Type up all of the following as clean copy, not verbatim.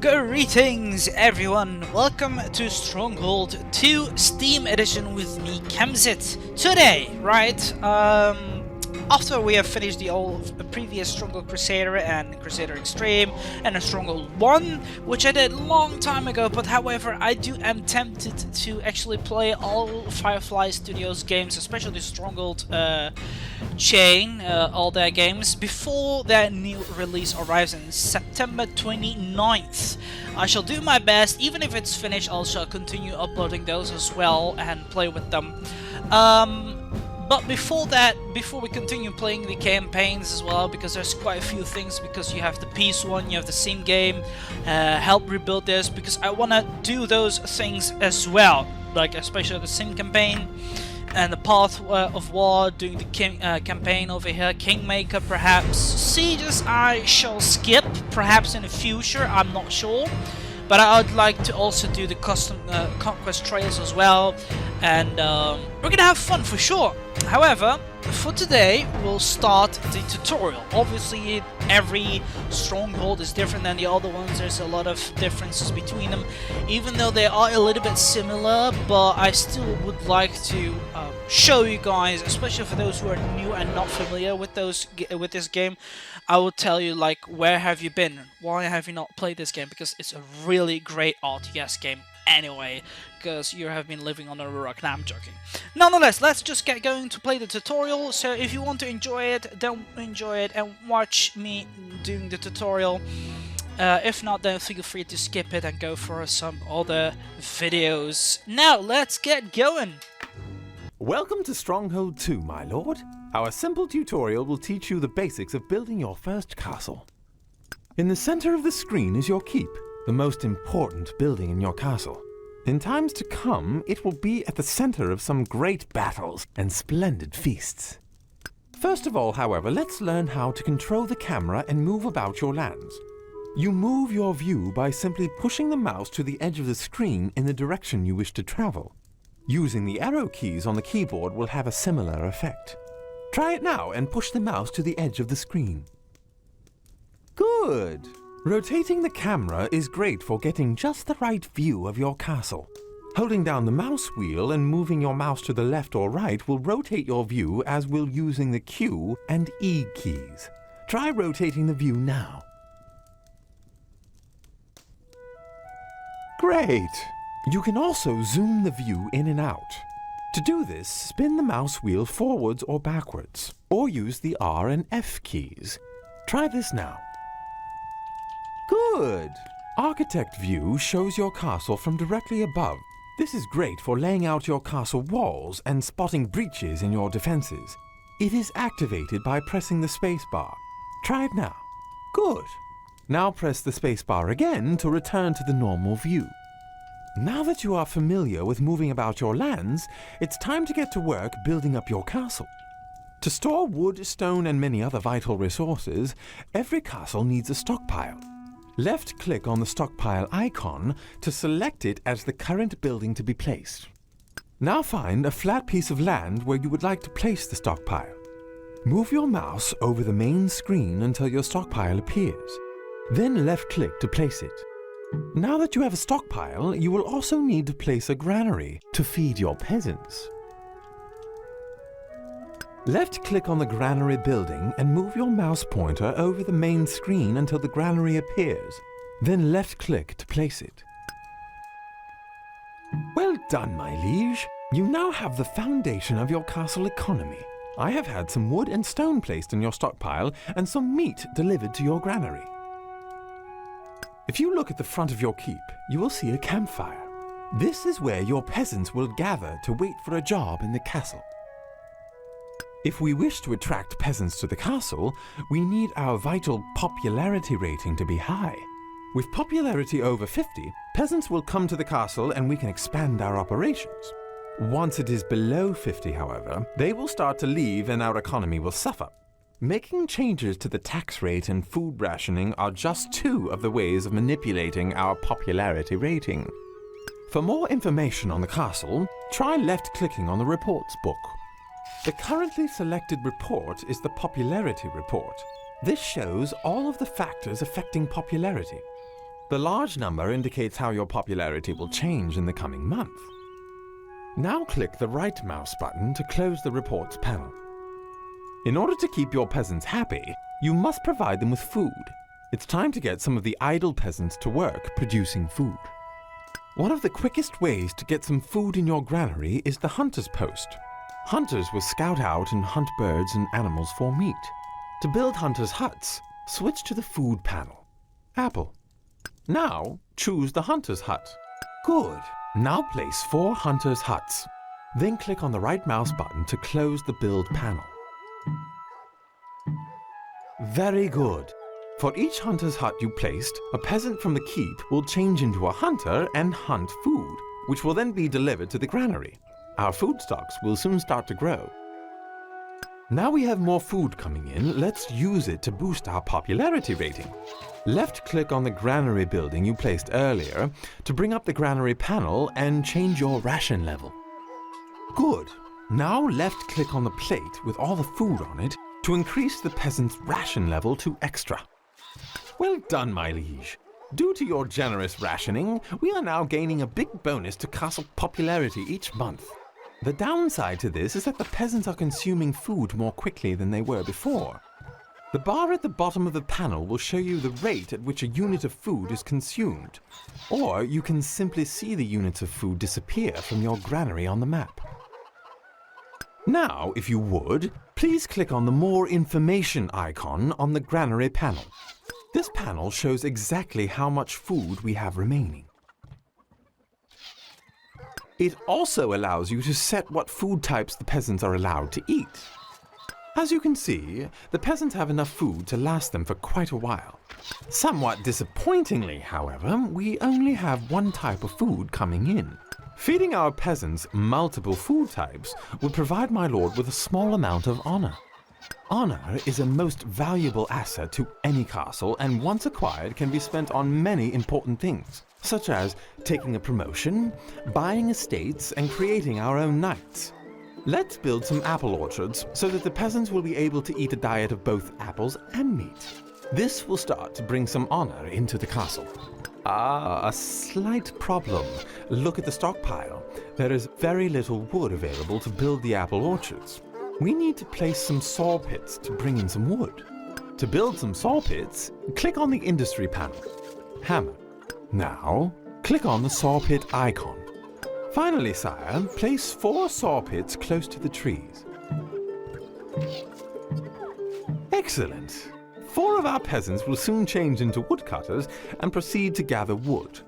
Greetings everyone, welcome to Stronghold 2 Steam Edition with me, Kemzit. Today, after we have finished the previous Stronghold Crusader and Crusader Extreme and a Stronghold 1, which I did a long time ago, but however I am tempted to actually play all Firefly Studios games, especially Stronghold chain, all their games, before their new release arrives in September 29th. I shall do my best, even if it's finished I shall continue uploading those as well and play with them. But before that, before we continue playing the campaigns as well, because there's quite a few things, because you have the peace one, you have the sim game, help rebuild this, because I want to do those things as well, like especially the sim campaign and the Path of War, doing the campaign over here, Kingmaker perhaps. Sieges I shall skip, perhaps in the future, I'm not sure. But I would like to also do the custom conquest trails as well, and we're gonna have fun for sure. However, for today we'll start the tutorial. Obviously every stronghold is different than the other ones, there's a lot of differences between them, even though they are a little bit similar, but I still would like to show you guys, especially for those who are new and not familiar with this game. I will tell you, like, where have you been? Why have you not played this game? Because it's a really great RTS game anyway, because you have been living under a rock. Nah, I'm joking. Nonetheless, let's just get going to play the tutorial. So if you want to enjoy it, then enjoy it and watch me doing the tutorial. If not, then feel free to skip it and go for some other videos. Now, let's get going. Welcome to Stronghold 2, my lord. Our simple tutorial will teach you the basics of building your first castle. In the center of the screen is your keep, the most important building in your castle. In times to come, it will be at the center of some great battles and splendid feasts. First of all, however, let's learn how to control the camera and move about your lands. You move your view by simply pushing the mouse to the edge of the screen in the direction you wish to travel. Using the arrow keys on the keyboard will have a similar effect. Try it now and push the mouse to the edge of the screen. Good! Rotating the camera is great for getting just the right view of your castle. Holding down the mouse wheel and moving your mouse to the left or right will rotate your view, as will using the Q and E keys. Try rotating the view now. Great! You can also zoom the view in and out. To do this, spin the mouse wheel forwards or backwards, or use the R and F keys. Try this now. Good! Architect view shows your castle from directly above. This is great for laying out your castle walls and spotting breaches in your defenses. It is activated by pressing the spacebar. Try it now. Good! Now press the spacebar again to return to the normal view. Now that you are familiar with moving about your lands, it's time to get to work building up your castle. To store wood, stone, and many other vital resources, every castle needs a stockpile. Left-click on the stockpile icon to select it as the current building to be placed. Now find a flat piece of land where you would like to place the stockpile. Move your mouse over the main screen until your stockpile appears. Then left-click to place it. Now that you have a stockpile, you will also need to place a granary to feed your peasants. Left-click on the granary building and move your mouse pointer over the main screen until the granary appears. Then left-click to place it. Well done, my liege. You now have the foundation of your castle economy. I have had some wood and stone placed in your stockpile and some meat delivered to your granary. If you look at the front of your keep, you will see a campfire. This is where your peasants will gather to wait for a job in the castle. If we wish to attract peasants to the castle, we need our vital popularity rating to be high. With popularity over 50, peasants will come to the castle and we can expand our operations. Once it is below 50, however, they will start to leave and our economy will suffer. Making changes to the tax rate and food rationing are just two of the ways of manipulating our popularity rating. For more information on the castle, try left-clicking on the reports book. The currently selected report is the popularity report. This shows all of the factors affecting popularity. The large number indicates how your popularity will change in the coming month. Now click the right mouse button to close the reports panel. In order to keep your peasants happy, you must provide them with food. It's time to get some of the idle peasants to work producing food. One of the quickest ways to get some food in your granary is the hunter's post. Hunters will scout out and hunt birds and animals for meat. To build hunters' huts, switch to the food panel. Apple. Now choose the hunter's hut. Good. Now place 4 hunters' huts. Then click on the right mouse button to close the build panel. Very good. For each hunter's hut you placed, a peasant from the keep will change into a hunter and hunt food, which will then be delivered to the granary. Our food stocks will soon start to grow. Now we have more food coming in, let's use it to boost our popularity rating. Left-click on the granary building you placed earlier to bring up the granary panel and change your ration level. Good. Now left-click on the plate with all the food on it to increase the peasant's ration level to extra. Well done, my liege. Due to your generous rationing, we are now gaining a big bonus to castle popularity each month. The downside to this is that the peasants are consuming food more quickly than they were before. The bar at the bottom of the panel will show you the rate at which a unit of food is consumed, or you can simply see the units of food disappear from your granary on the map. Now, if you would, please click on the More Information icon on the granary panel. This panel shows exactly how much food we have remaining. It also allows you to set what food types the peasants are allowed to eat. As you can see, the peasants have enough food to last them for quite a while. Somewhat disappointingly, however, we only have one type of food coming in. Feeding our peasants multiple food types would provide my lord with a small amount of honor. Honor is a most valuable asset to any castle, and once acquired can be spent on many important things, such as taking a promotion, buying estates, and creating our own knights. Let's build some apple orchards so that the peasants will be able to eat a diet of both apples and meat. This will start to bring some honor into the castle. A slight problem. Look at the stockpile. There is very little wood available to build the apple orchards. We need to place some saw pits to bring in some wood. To build some saw pits, click on the industry panel. Hammer. Now, click on the saw pit icon. Finally, sire, place 4 saw pits close to the trees. Excellent! 4 of our peasants will soon change into woodcutters and proceed to gather wood.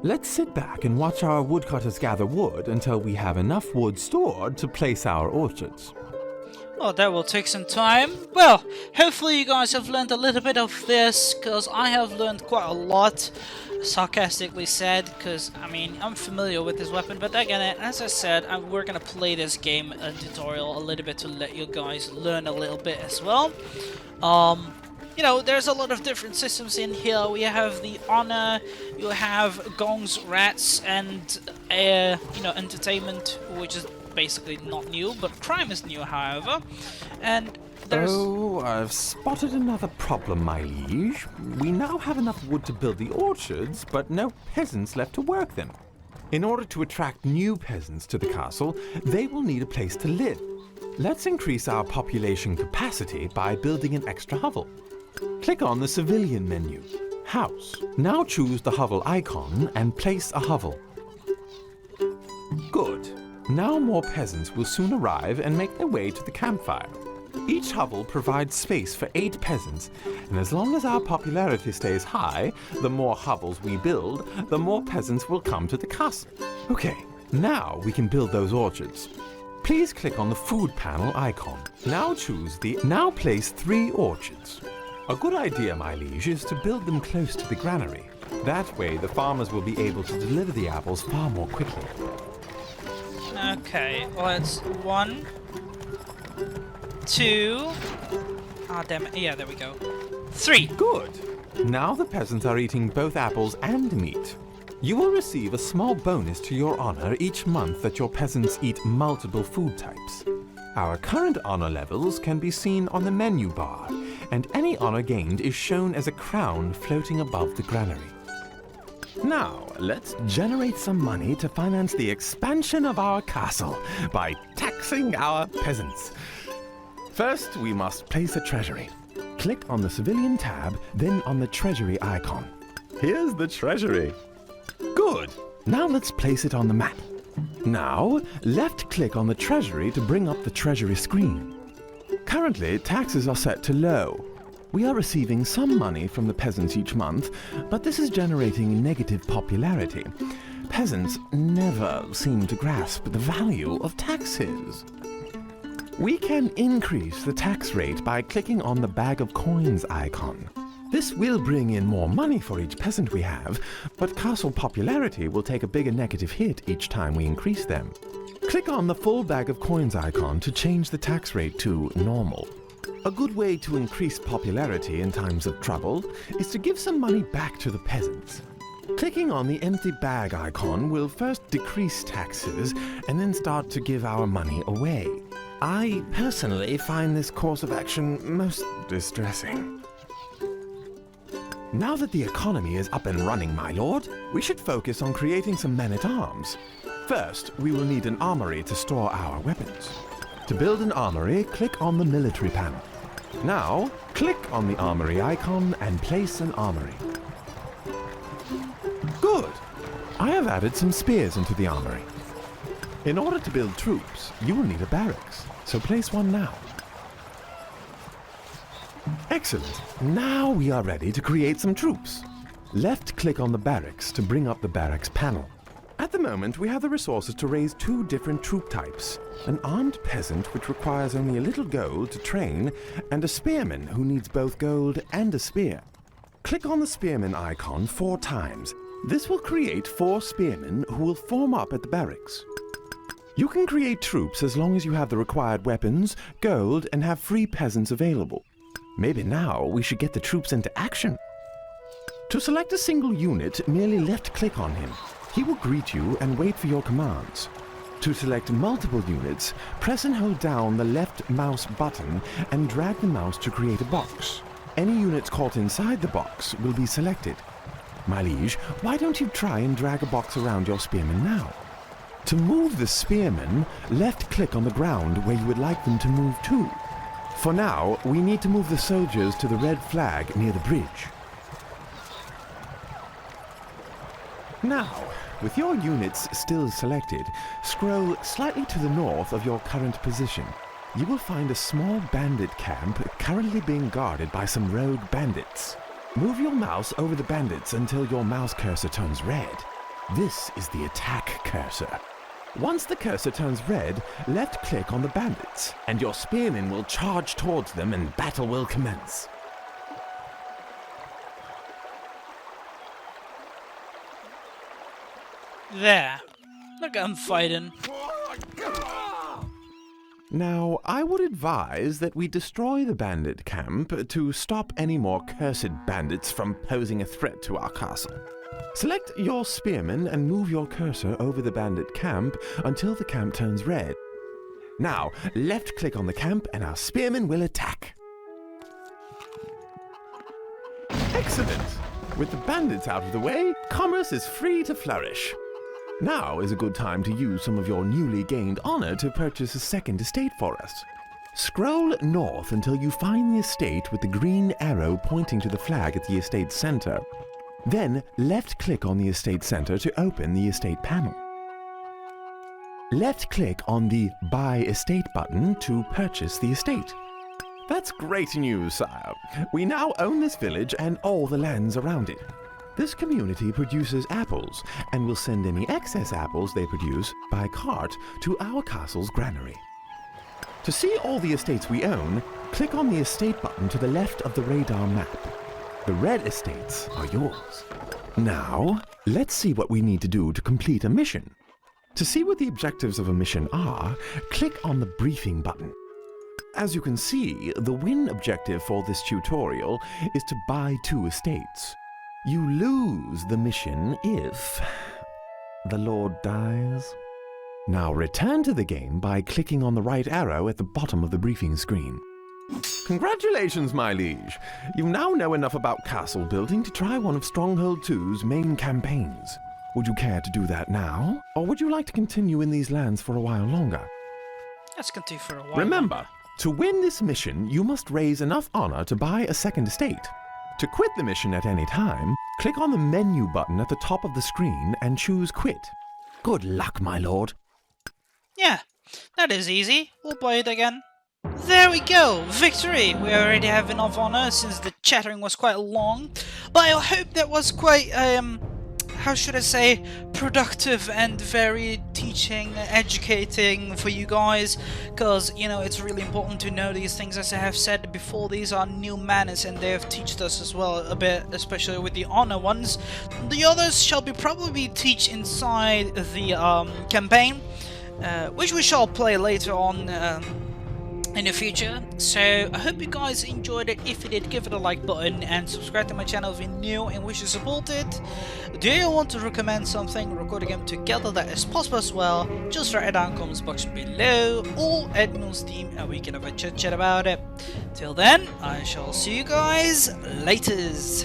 Let's sit back and watch our woodcutters gather wood until we have enough wood stored to place our orchards. Oh, that will take some time. Well, hopefully you guys have learned a little bit of this, because I have learned quite a lot, sarcastically said, because, I mean, I'm familiar with this weapon, but again, as I said, we're gonna play this game tutorial a little bit to let you guys learn a little bit as well. You know, there's a lot of different systems in here. We have the honor, you have gongs, rats, and, you know, entertainment, which is basically not new, but crime is new, however. And there's... Oh, I've spotted another problem, my liege. We now have enough wood to build the orchards, but no peasants left to work them. In order to attract new peasants to the castle, they will need a place to live. Let's increase our population capacity by building an extra hovel. Click on the civilian menu, House. Now choose the hovel icon and place a hovel. Good. Now more peasants will soon arrive and make their way to the campfire. Each hovel provides space for 8 peasants, and as long as our popularity stays high, the more hovels we build, the more peasants will come to the castle. Okay, now we can build those orchards. Please click on the food panel icon. Now place 3 orchards. A good idea, my liege, is to build them close to the granary. That way the farmers will be able to deliver the apples far more quickly. Okay, well, it's 1, 2... Ah, damn it. Yeah, there we go. 3! Good! Now the peasants are eating both apples and meat. You will receive a small bonus to your honor each month that your peasants eat multiple food types. Our current honor levels can be seen on the menu bar, and any honor gained is shown as a crown floating above the granary. Now, let's generate some money to finance the expansion of our castle by taxing our peasants. First, we must place a treasury. Click on the civilian tab, then on the treasury icon. Here's the treasury. Good. Now let's place it on the map. Now, left-click on the treasury to bring up the treasury screen. Currently, taxes are set to low. We are receiving some money from the peasants each month, but this is generating negative popularity. Peasants never seem to grasp the value of taxes. We can increase the tax rate by clicking on the bag of coins icon. This will bring in more money for each peasant we have, but castle popularity will take a bigger negative hit each time we increase them. Click on the full bag of coins icon to change the tax rate to normal. A good way to increase popularity in times of trouble is to give some money back to the peasants. Clicking on the empty bag icon will first decrease taxes and then start to give our money away. I personally find this course of action most distressing. Now that the economy is up and running, my lord, we should focus on creating some men-at-arms. First, we will need an armory to store our weapons. To build an armory, click on the military panel. Now, click on the armory icon and place an armory. Good! I have added some spears into the armory. In order to build troops, you will need a barracks, so place one now. Excellent! Now we are ready to create some troops. Left-click on the barracks to bring up the barracks panel. At the moment, we have the resources to raise 2 different troop types. An armed peasant, which requires only a little gold to train, and a spearman who needs both gold and a spear. Click on the spearman icon 4 times. This will create 4 spearmen who will form up at the barracks. You can create troops as long as you have the required weapons, gold, and have free peasants available. Maybe now we should get the troops into action. To select a single unit, merely left-click on him. He will greet you and wait for your commands. To select multiple units, press and hold down the left mouse button and drag the mouse to create a box. Any units caught inside the box will be selected. My liege, why don't you try and drag a box around your spearmen now? To move the spearmen, left-click on the ground where you would like them to move to. For now, we need to move the soldiers to the red flag near the bridge. Now, with your units still selected, scroll slightly to the north of your current position. You will find a small bandit camp currently being guarded by some rogue bandits. Move your mouse over the bandits until your mouse cursor turns red. This is the attack cursor. Once the cursor turns red, left-click on the bandits, and your spearmen will charge towards them and battle will commence. There. Look, I'm fighting. Now, I would advise that we destroy the bandit camp to stop any more cursed bandits from posing a threat to our castle. Select your spearmen and move your cursor over the bandit camp until the camp turns red. Now, left-click on the camp and our spearmen will attack. Excellent! With the bandits out of the way, commerce is free to flourish. Now is a good time to use some of your newly gained honor to purchase a second estate for us. Scroll north until you find the estate with the green arrow pointing to the flag at the estate center. Then left-click on the estate center to open the estate panel. Left-click on the Buy Estate button to purchase the estate. That's great news, sire. We now own this village and all the lands around it. This community produces apples and will send any excess apples they produce by cart to our castle's granary. To see all the estates we own, click on the estate button to the left of the radar map. The red estates are yours. Now, let's see what we need to do to complete a mission. To see what the objectives of a mission are, click on the briefing button. As you can see, the win objective for this tutorial is to buy 2 estates. You lose the mission if the Lord dies. Now return to the game by clicking on the right arrow at the bottom of the briefing screen. Congratulations, my liege. You now know enough about castle building to try one of Stronghold 2's main campaigns. Would you care to do that now? Or would you like to continue in these lands for a while longer? Let's continue for a while. Remember, to win this mission, you must raise enough honor to buy a second estate. To quit the mission at any time, click on the menu button at the top of the screen and choose Quit. Good luck, my lord. Yeah, that is easy. We'll buy it again. There we go! Victory! We already have enough honor since the chattering was quite long. But I hope that was quite, how should I say, productive and very teaching, educating for you guys. Because, you know, it's really important to know these things. As I have said before, these are new manners and they have taught us as well a bit, especially with the honor ones. The others shall be probably teach inside the campaign, which we shall play later on in the future. So I hope you guys enjoyed it. If you did, give it a like button and subscribe to my channel if you're new and wish to support it. Do you want to recommend something, record a game together, that is possible as well? Just write it down in the comments box below or add me on Steam and we can have a chit chat about it. Till then, I shall see you guys laters.